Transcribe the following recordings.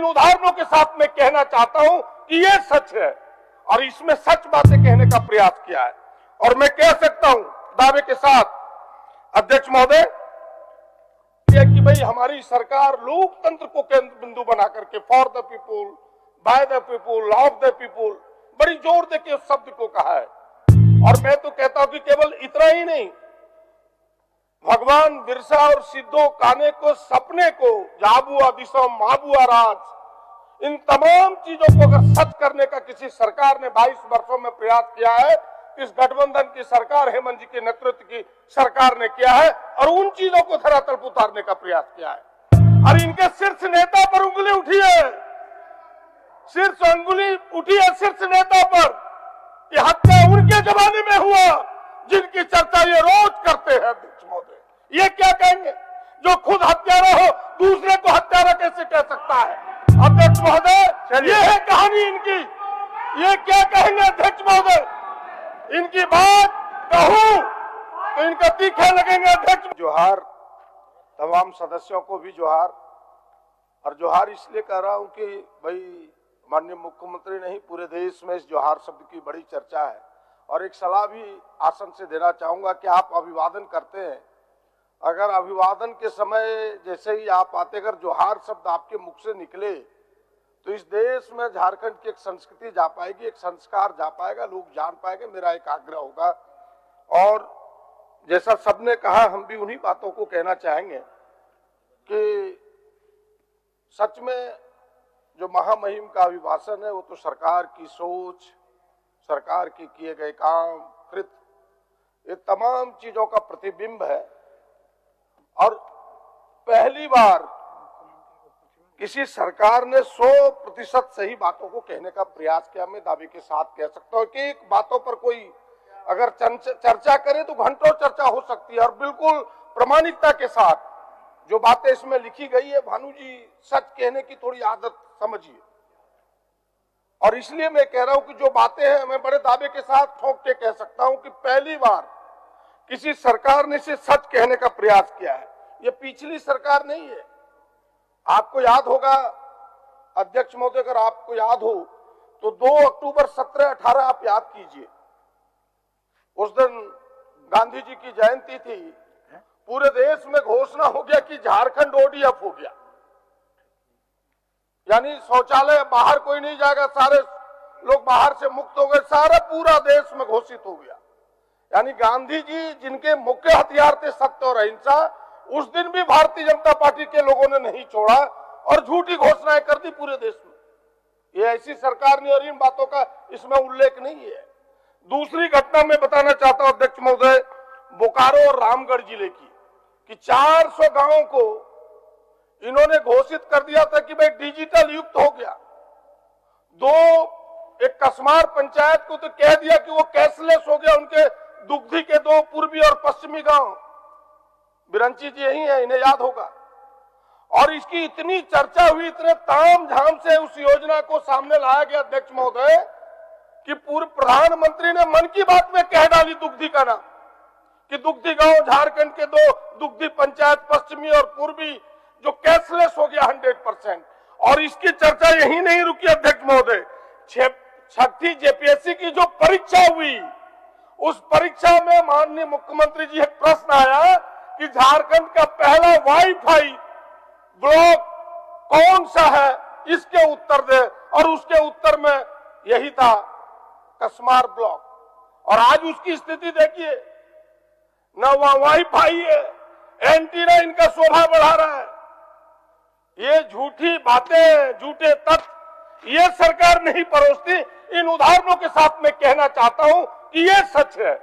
इन उदाहरणों के साथ मैं कहना चाहता हूं कि ये सच है और इसमें सच बातें कहने का प्रयास किया है। और मैं कह सकता हूं दावे के साथ अध्यक्ष महोदय कि भाई हमारी सरकार लोकतंत्र को केंद्र बिंदु बना करके for the people, by the people, of the people, बड़ी जोर देके उस शब्द को कहा है। और मैं तो कहता हूं कि केवल इतना ही नहीं, भगवान बिरसा और सिद्धो कान्हे को सपने को जाबुआ दिशम महाबुआ राज, इन तमाम चीजों को अगर सच करने का किसी सरकार ने 22 वर्षों में प्रयास किया है, इस गठबंधन की सरकार हेमंत जी के नेतृत्व की सरकार ने किया है और उन चीजों को धरातल पर उतारने का प्रयास किया है। और इनके शीर्ष नेता पर उंगली उठी है, शीर्ष अंगुली उठी है शीर्ष नेता पर कि हत्या उनके जमाने में हुआ जिनकी चर्चा ये रोज करते हैं। अध्यक्ष महोदय ये क्या कहेंगे, जो खुद हत्यारा हो दूसरे को हत्यारा कैसे कह सकता है? अध्यक्ष महोदय ये है कहानी इनकी, ये क्या कहेंगे अध्यक्ष महोदय? इनकी बात कहूं तो इनका तीखे लगेंगे। अध्यक्ष जोहार, तमाम सदस्यों को भी जोहार, और जोहार इसलिए कह रहा हूं कि भाई माननीय मुख्यमंत्री नहीं पूरे देश में इस जोहार शब्द की बड़ी चर्चा है। और एक सलाह भी आसन से देना चाहूंगा कि आप अभिवादन करते हैं, अगर अभिवादन के समय जैसे ही आप आते अगर जोहार शब्द आपके मुख से निकले तो इस देश में झारखंड की एक संस्कृति जा पाएगी, एक संस्कार जा पाएगा, लोग जान पाएंगे। मेरा एक आग्रह होगा। और जैसा सबने कहा हम भी उन्हीं बातों को कहना चाहेंगे कि सच में जो महामहिम का अभिभाषण है वो तो सरकार की सोच, सरकार के किए गए काम, कृत, ये तमाम चीजों का प्रतिबिंब है। और पहली बार किसी सरकार ने 100% सही बातों को कहने का प्रयास किया। मैं दावे के साथ कह सकता हूं कि एक बातों पर कोई अगर चर्चा करे तो घंटों चर्चा हो सकती है और बिल्कुल प्रमाणिकता के साथ जो बातें इसमें लिखी गई है। भानु जी सच कहने की थोड़ी आदत समझिए, और इसलिए मैं कह रहा हूं कि जो बातें हैं मैं बड़े दावे के साथ ठोक के कह सकता हूं कि पहली बार किसी सरकार ने इसे सच कहने का प्रयास किया है। ये पिछली सरकार नहीं है। आपको याद होगा अध्यक्ष महोदय, अगर आपको याद हो तो 2 अक्टूबर 17-18 आप याद कीजिए, उस दिन गांधी जी की जयंती थी। पूरे देश में घोषणा हो गया कि झारखंड ओडीएफ हो गया, यानी शौचालय बाहर कोई नहीं जाएगा, सारे लोग बाहर से मुक्त हो गए, सारा पूरा देश में घोषित हो गया। यानी गांधी जी जिनके मुख्य हथियार थे सत्य और अहिंसा, उस दिन भी भारतीय जनता पार्टी के लोगों ने नहीं छोड़ा और झूठी घोषणाएं कर दी पूरे देश में। ये ऐसी सरकार नहीं, और इन बातों का इसमें उल्लेख नहीं है। दूसरी घटना मैं बताना चाहता हूं अध्यक्ष महोदय, बोकारो और रामगढ़ जिले की, कि 400 गांवों को इन्होंने घोषित कर दिया था कि भाई डिजिटल युक्त हो गया। एक कसमार पंचायत को तो कह दिया कि वो कैशलेस हो गया। उनके दुग्धी के 2 पूर्वी और पश्चिमी गांव, बिरंची जी यही है, इन्हें याद होगा। और इसकी इतनी चर्चा हुई, इतने ताम झाम से उस योजना को सामने लाया गया अध्यक्ष महोदय कि पूर्व प्रधानमंत्री ने मन की बात में कह डाली दुग्धी का नाम, कि दुग्धी गांव झारखंड के 2 दुग्धी पंचायत पश्चिमी और पूर्वी जो कैशलेस हो गया 100%। और इसकी चर्चा यही नहीं रुकी अध्यक्ष महोदय, 6ठी जेपीएससी की जो परीक्षा हुई, उस परीक्षा में माननीय मुख्यमंत्री जी एक प्रश्न आया कि झारखंड का पहला वाईफाई ब्लॉक कौन सा है, इसके उत्तर दे। और उसके उत्तर में यही था कसमार ब्लॉक। और आज उसकी स्थिति देखिए, न वहां वाईफाई है, एंटीना इनका शोभा बढ़ा रहा है। ये झूठी बातें, झूठे तथ्य ये सरकार नहीं परोसती। इन उदाहरणों के साथ मैं कहना चाहता हूं कि ये सच है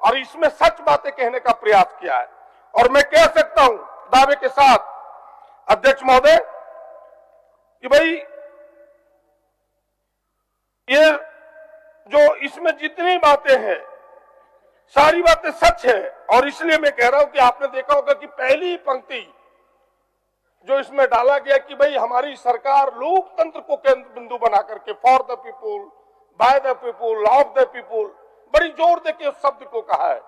और इसमें सच बातें कहने का प्रयास किया है। और मैं कह सकता हूं दावे के साथ अध्यक्ष महोदय कि भाई ये जो इसमें जितनी बातें हैं सारी बातें सच है। और इसलिए मैं कह रहा हूं कि आपने देखा होगा कि पहली पंक्ति जो इसमें डाला गया कि भाई हमारी सरकार लोकतंत्र को केंद्र बिंदु बना करके for the people, by the people, of the people, बड़ी जोर देके उस शब्द को कहा है।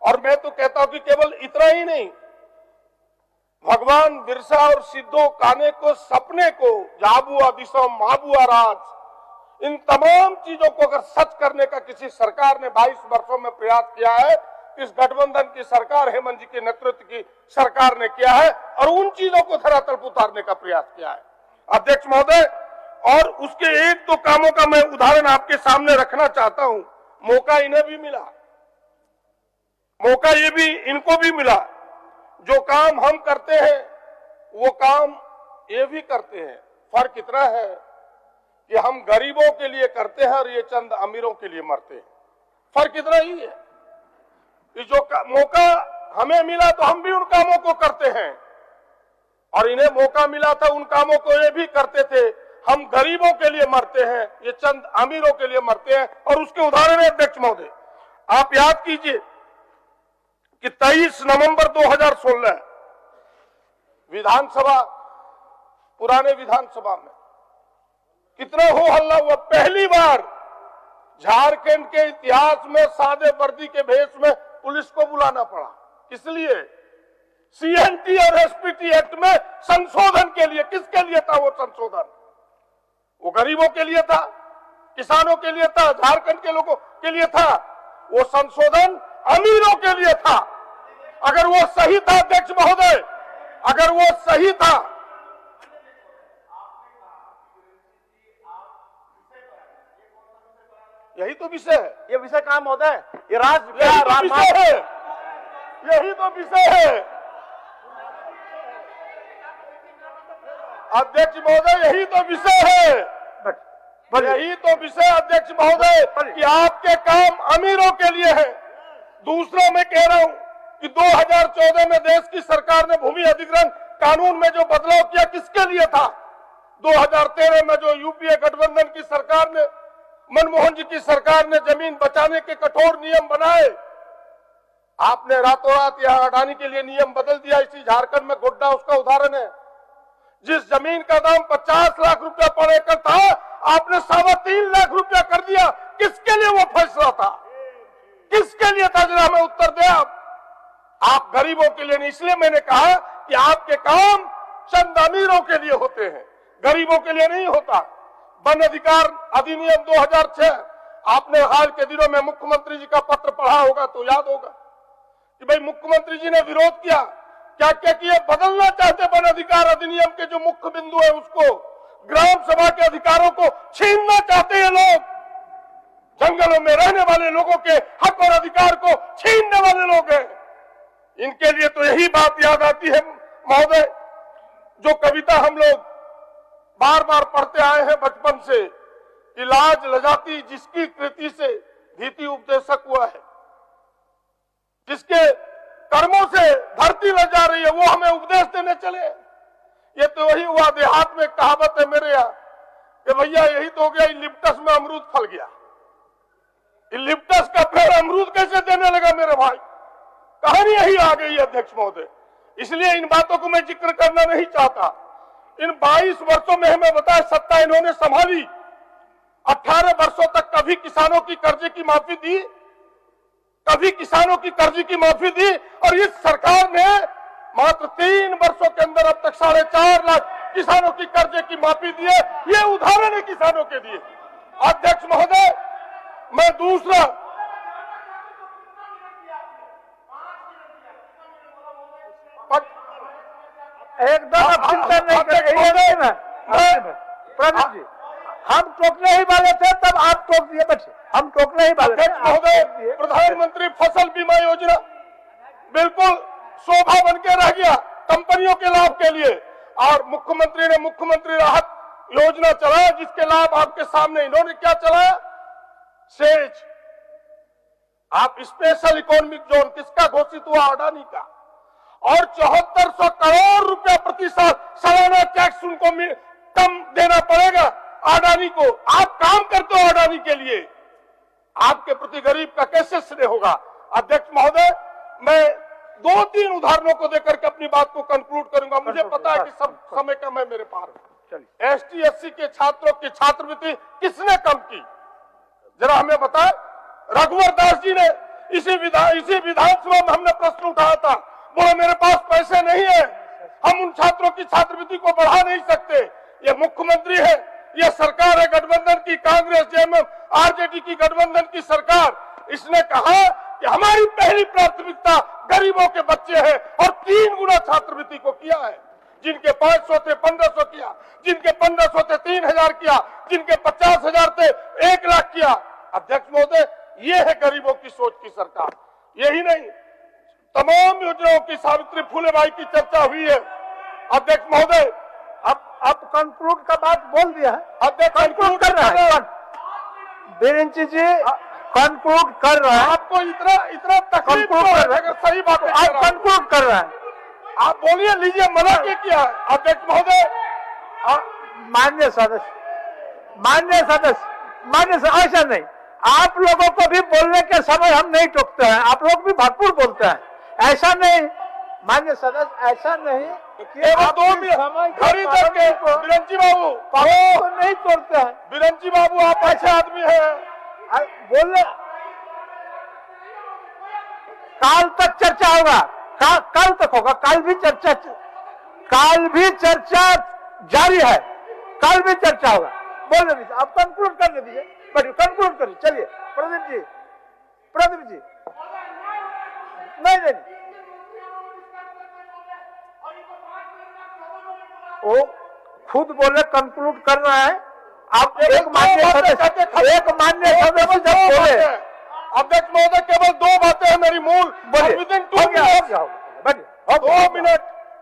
और मैं तो कहता हूं कि केवल इतना ही नहीं, भगवान बिरसा और सिद्धो कान्हे को सपने को जाबुआ दिसोम माबुआ राज, इन तमाम चीजों को अगर सच करने का किसी सरकार ने 22 वर्षों में प्रयास किया है, इस गठबंधन की सरकार, हेमंत जी के नेतृत्व की सरकार ने किया है और उन चीजों को धरातल पर उतारने का प्रयास किया है। अध्यक्ष महोदय, और उसके एक दो कामों का मैं उदाहरण आपके सामने रखना चाहता हूं। मौका इन्हें भी मिला, मौका ये भी इनको भी मिला। जो काम हम करते हैं वो काम ये भी करते हैं। फर्क इतना है कि हम गरीबों के लिए करते हैं और ये चंद अमीरों के लिए मरते हैं। फर्क इतना ही है कि जो मौका हमें मिला तो हम भी उन कामों को करते हैं और इन्हें मौका मिला था उन कामों को ये भी करते थे। हम गरीबों के लिए मरते हैं, ये चंद अमीरों के लिए मरते हैं। और उसके उदाहरण है अध्यक्ष महोदय, आप याद कीजिए कि 23 नवंबर 2016 विधानसभा, पुराने विधानसभा में कितना हो हल्ला हुआ। पहली बार झारखंड के इतिहास में सादे वर्दी के भेष में पुलिस को बुलाना पड़ा। इसलिए सीएनटी और एसपीटी एक्ट में संशोधन के लिए। किसके लिए था वो संशोधन? वो गरीबों के लिए था, किसानों के लिए था, झारखंड के लोगों के लिए था। वो संशोधन अमीरों के लिए था। अगर वो सही था अध्यक्ष महोदय, अगर वो सही था, यही तो विषय है। ये विषय कहाँ महोदय? ये विषय है, यही तो विषय है अध्यक्ष महोदय, यही तो विषय है, यही तो विषय अध्यक्ष महोदय कि आपके काम अमीरों के लिए है। दूसरा मैं कह रहा हूं कि 2014 में देश की सरकार ने भूमि अधिग्रहण कानून में जो बदलाव किया किसके लिए था? 2013 में जो यूपीए गठबंधन की सरकार ने, मनमोहन जी की सरकार ने जमीन बचाने के कठोर नियम बनाए, आपने रातों रात यहां अडानी के लिए नियम बदल दिया। इसी झारखंड में गोड्डा उसका उदाहरण है। जिस जमीन का दाम 50 लाख रुपया पर एकड़ था, आपने 3.25 लाख रुपया कर दिया। किसके लिए वो फैसला था? किसके लिए था? जरा हमें उत्तर दे आप गरीबों के लिए नहीं। इसलिए मैंने कहा कि आपके काम चंद अमीरों के लिए होते हैं, गरीबों के लिए नहीं होता। वन अधिकार अधिनियम 2006, आपने हाल के दिनों में मुख्यमंत्री जी का पत्र पढ़ा होगा तो याद होगा कि भाई मुख्यमंत्री जी ने विरोध किया। क्या क्या किए? बदलना चाहते वन अधिकार अधिनियम के जो मुख्य बिंदु है उसको, ग्राम सभा के अधिकारों को छीनना चाहते हैं लोग। जंगलों में रहने वाले लोगों के हक और अधिकार को छीनने वाले लोग हैं। इनके लिए तो यही बात याद आती है महोदय, जो कविता हम लोग बार बार पढ़ते आए हैं बचपन से कि लाज लजाती जिसकी कृति से भीति उपदेशक हुआ है, जिसके कर्मों से धरती लग जा रही है वो हमें उपदेश देने चले। ये तो वही हुआ, देहात में कहावत है मेरे यहाँ कि भैया यही तो हो गया, लिप्टस में अमरूद फल गया। लिप्टस का पेड़ अमरूद कैसे देने लगा मेरे भाई? कहानी यही आ गई अध्यक्ष महोदय। इसलिए इन बातों को मैं जिक्र करना नहीं चाहता। इन 22 वर्षों में हमें बताया सत्ता इन्होंने संभाली। 18 वर्षों तक कभी किसानों की कर्जे की माफी दी, कभी किसानों की कर्जे की माफी दी, और इस सरकार ने मात्र 3 वर्षों के अंदर अब तक 4.5 लाख किसानों की कर्जे की माफी दी है। ये उदाहरण है किसानों के लिए। अध्यक्ष महोदय, मैं दूसरा एकदम चिंता नहीं करें। प्रदीप जी, हम टोकने ही वाले थे, तब आप टोक दिए। बच्चे हम टोकने ही वाले थे। महोदय, प्रधानमंत्री फसल बीमा योजना बिल्कुल शोभा बन के रह गया कंपनियों के लाभ के लिए, और मुख्यमंत्री ने मुख्यमंत्री राहत योजना चलाया, जिसके लाभ आपके सामने। इन्होंने क्या चलाया? सेज। आप स्पेशल इकोनॉमिक जोन किसका घोषित हुआ? अडानी का। और 7400 करोड़ रुपया प्रति साल सालाना टैक्स उनको कम देना पड़ेगा अडानी को। आप काम करते हो अडानी के लिए, आपके प्रति गरीब का कैसे स्नेह होगा? अध्यक्ष महोदय, मैं 2-3 उदाहरणों को देकर के अपनी बात को कंक्लूड करूंगा। मुझे पता है कि सब समय कम है मेरे पास। ST/SC के छात्रों की छात्रवृत्ति किसने कम की? जरा हमें बताएं। रघुवर दास जी ने इसी विधानसभा में हमने प्रश्न उठाया था, बोले मेरे पास पैसे नहीं है, हम उन छात्रों की छात्रवृत्ति को बढ़ा नहीं सकते। ये मुख्यमंत्री है, ये सरकार है गठबंधन की, कांग्रेस जेएमएम आरजेडी की गठबंधन की सरकार। इसने कहा कि हमारी पहली प्राथमिकता गरीबों के बच्चे हैं और 3 गुना छात्रवृत्ति को किया है। जिनके 500 थे 1500 किया, जिनके 1500 थे 3000 किया, जिनके 50,000 थे 1 लाख किया। अध्यक्ष महोदय, ये है गरीबों की सोच की सरकार। यही नहीं, तमाम योजनाओं की सावित्री फुले बाई की चर्चा हुई है। अध्यक्ष महोदय, अब कंक्लूड का बात बोल दिया है, अध्यक्ष कंक्लूड कर रहा है बिरेंची जी, कंक्लूड कर रहा है। आपको इतना तकलीफ क्यों है? अगर सही बात है, आप कंक्लूड कर रहा है, आप बोलिए, लीजिए, मना क्या किया है? अध्यक्ष महोदय, मान्य सदस्य, ऐसा नहीं, आप लोगों को भी बोलने के समय हम नहीं टोकते हैं, आप लोग भी भरपूर बोलते हैं, ऐसा नहीं मान्य सदस्य, ऐसा नहीं कि आप 2 मिनट खड़ी करके बिरंची बाबू को नहीं तोड़ते हैं। बिरंची बाबू, आप अच्छे आदमी हैं, बोलने काल तक चर्चा होगा, कल तक होगा, कल भी चर्चा जारी है, कल भी चर्चा होगा। बोलने दीजिए, आप कंक्लूड करने दीजिए, बट कंक्लूड करिए। चलिए प्रदीप जी, नहीं, वो खुद बोले कंक्लूड कर रहा है। आप एक मान्य सदस्य जब बोले, अध्यक्ष महोदय, केवल 2 बातें हैं मेरी मूल। विदिन 2 मिनट,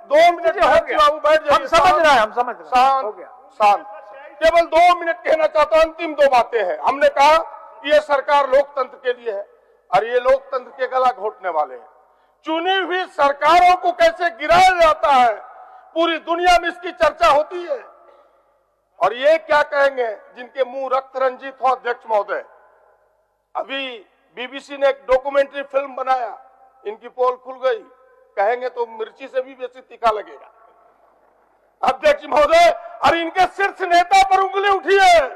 2 मिनट बाबू बैठ जाइए। हम समझ रहे हैं, शांत। केवल 2 मिनट कहना चाहता हूं, अंतिम 2 बातें हैं। हमने कहा कि ये सरकार लोकतंत्र के लिए है और ये लोकतंत्र के गला घोटने वाले हैं। चुनी हुई सरकारों को कैसे गिराया जाता है, पूरी दुनिया में इसकी चर्चा होती है। और ये क्या कहेंगे जिनके मुंह रक्त रंजित हो? अध्यक्ष महोदय, अभी बीबीसी ने एक डॉक्यूमेंट्री फिल्म बनाया, इनकी पोल खुल गई, कहेंगे तो मिर्ची से भी बेसी तीखा लगेगा। अध्यक्ष महोदय, और इनके शीर्ष नेता पर उंगली उठी है,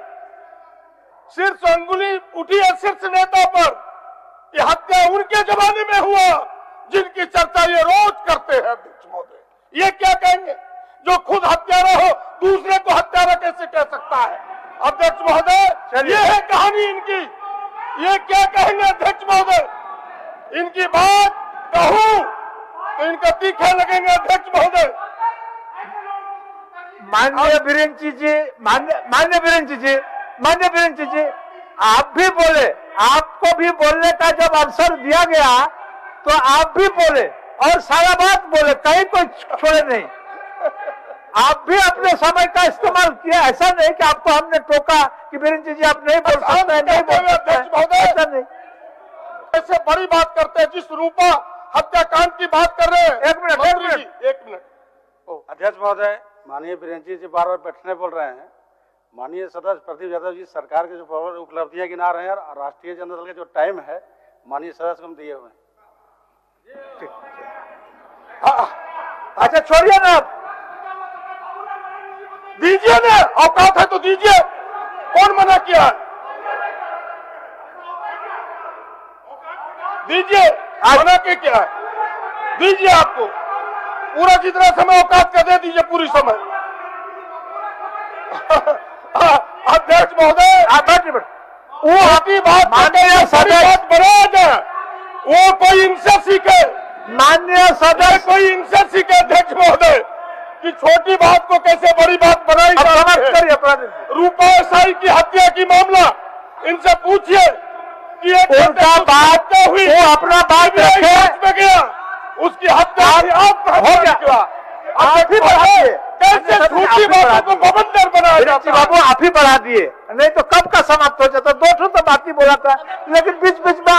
शीर्ष नेता पर। ये हत्या उनके जमाने में हुआ जिनकी चर्चा ये रोज करते हैं। अध्यक्ष महोदय, ये क्या कहेंगे? जो खुद हत्यारा हो, दूसरे को हत्यारा कैसे कह सकता है? अध्यक्ष महोदय, ये है कहानी इनकी। ये क्या कहेंगे अध्यक्ष महोदय? इनकी बात कहूं तो इनका तीखे लगेंगे। अध्यक्ष महोदय, माननीय बिरेंची जी, आप भी बोले, आपको भी बोलने का जब अवसर दिया गया तो आप भी बोले और सारा बात बोले, कहीं कोई छोड़े नहीं। आप भी अपने समय का इस्तेमाल किया, ऐसा नहीं कि आपको हमने टोका कि बिरेंची जी आप नहीं बोल सकते हैं, नहीं बोल सकते हैं, ऐसा नहीं। ऐसे बड़ी बात करते हैं, जिस रूपा हत्याकांड की बात कर रहे हैं। एक मिनट। अध्यक्ष महोदय, माननीय बिरेंची जी बार बार बैठने बोल रहे हैं। माननीय सदस्य प्रदीप यादव जी सरकार की जो उपलब्धियां गिना रहे हैं और राष्ट्रीय जनता दल का जो टाइम है माननीय सदस्य को हम दिए हुए हैं। अच्छा छोड़िए ना, आप दीजिए ना, औकात है तो दीजिए, कौन मना किया है? दीजिए, मना के क्या है? दीजिए, आपको पूरा जितना समय औकात का दे दीजिए, पूरी समय। अध्यक्ष महोदय, वो आपकी बात माननीय सदस्य बराज है, वो कोई इनसे सीखे, माननीय सदस्य कोई इनसे सीखे। अध्यक्ष महोदय, कि छोटी बात को कैसे बड़ी बात बनाई जाती है। रूपा साई की हत्या की मामला इनसे पूछिए कि उनका बात हुई, वो अपना बात रखे, गया, उसकी हत्या हो गया। आप ही बढ़ाइए, कैसे झूठी बातों को बवंडर बनाया जाता है? बाबू आप ही बढ़ा दिए, नहीं तो कब का समाप्त हो जाता। 2 तो बात ही बोला था, लेकिन बीच बीच में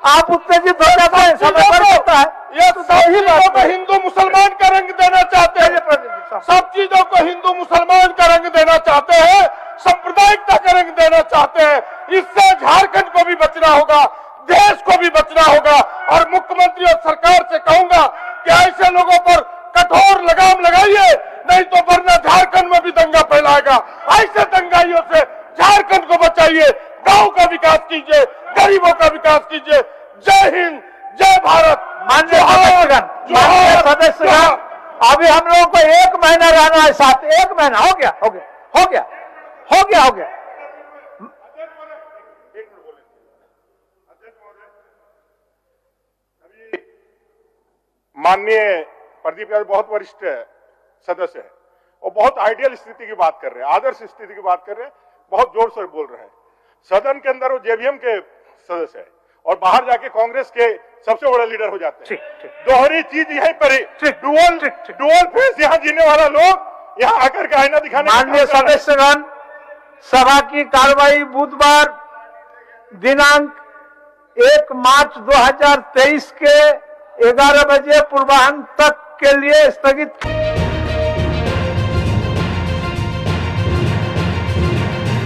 आप उत्तेजित हो जाते हैं, समय बढ़ जाता है। ये तो सब चीजों को हिंदू मुसलमान का रंग देना चाहते हैं, सब चीजों को हिंदू मुसलमान का रंग देना चाहते हैं, सांप्रदायिकता का रंग देना चाहते हैं। इससे झारखंड को भी बचना होगा, देश को भी बचना होगा। और मुख्यमंत्री और सरकार से कहूंगा कि ऐसे लोगों पर कठोर लगाम लगाइए, नहीं तो वरना झारखंड में भी दंगा फैलाएगा। ऐसे दंगाइयों से झारखंड को बचाइए, गांव का विकास कीजिए, गरीबों का विकास कीजिए। जय हिंद, जय भारत। माननीय सदस्यगण, अभी हम लोगों को 1 महीना रहना है साथ, 1 महीना हो गया, हो गया, हो गया, हो गया, हो गया। माननीय प्रदीप यादव बहुत वरिष्ठ सदस्य है और बहुत आइडियल स्थिति की बात कर रहे हैं, आदर्श स्थिति की बात कर रहे हैं, बहुत जोर से बोल रहे हैं। सदन के अंदर वो जेवीएम के सदस्य है और बाहर जाके कांग्रेस के सबसे बड़े लीडर हो जाते हैं। दोहरी चीज यहीं पर ही, डुअल फेस यहाँ जीने वाला लोग यहाँ आकर के आईना दिखाने। माननीय सदस्यगण, सभा की कार्रवाई बुधवार दिनांक 1 मार्च 2023 के 11 बजे पूर्वाह्न तक के लिए स्थगित